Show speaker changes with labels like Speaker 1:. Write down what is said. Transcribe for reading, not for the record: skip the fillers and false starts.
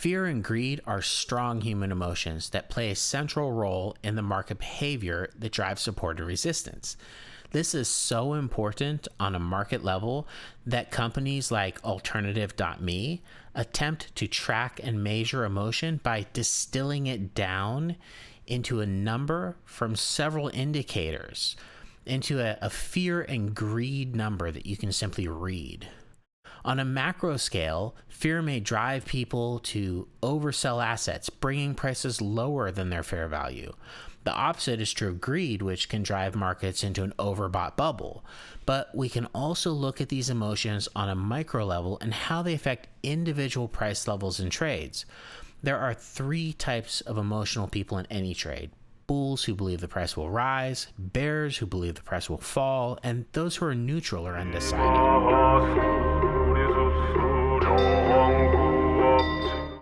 Speaker 1: Fear and greed are strong human emotions that play a central role in the market behavior that drives support and resistance. This is so important on a market level that companies like Alternative.me attempt to track and measure emotion by distilling it down into a number from several indicators, into a fear and greed number that you can simply read. On a macro scale, fear may drive people to oversell assets, bringing prices lower than their fair value. The opposite is true of greed, which can drive markets into an overbought bubble. But we can also look at these emotions on a micro level and how they affect individual price levels in trades. There are 3 types of emotional people in any trade: bulls who believe the price will rise, bears who believe the price will fall, and those who are neutral or undecided.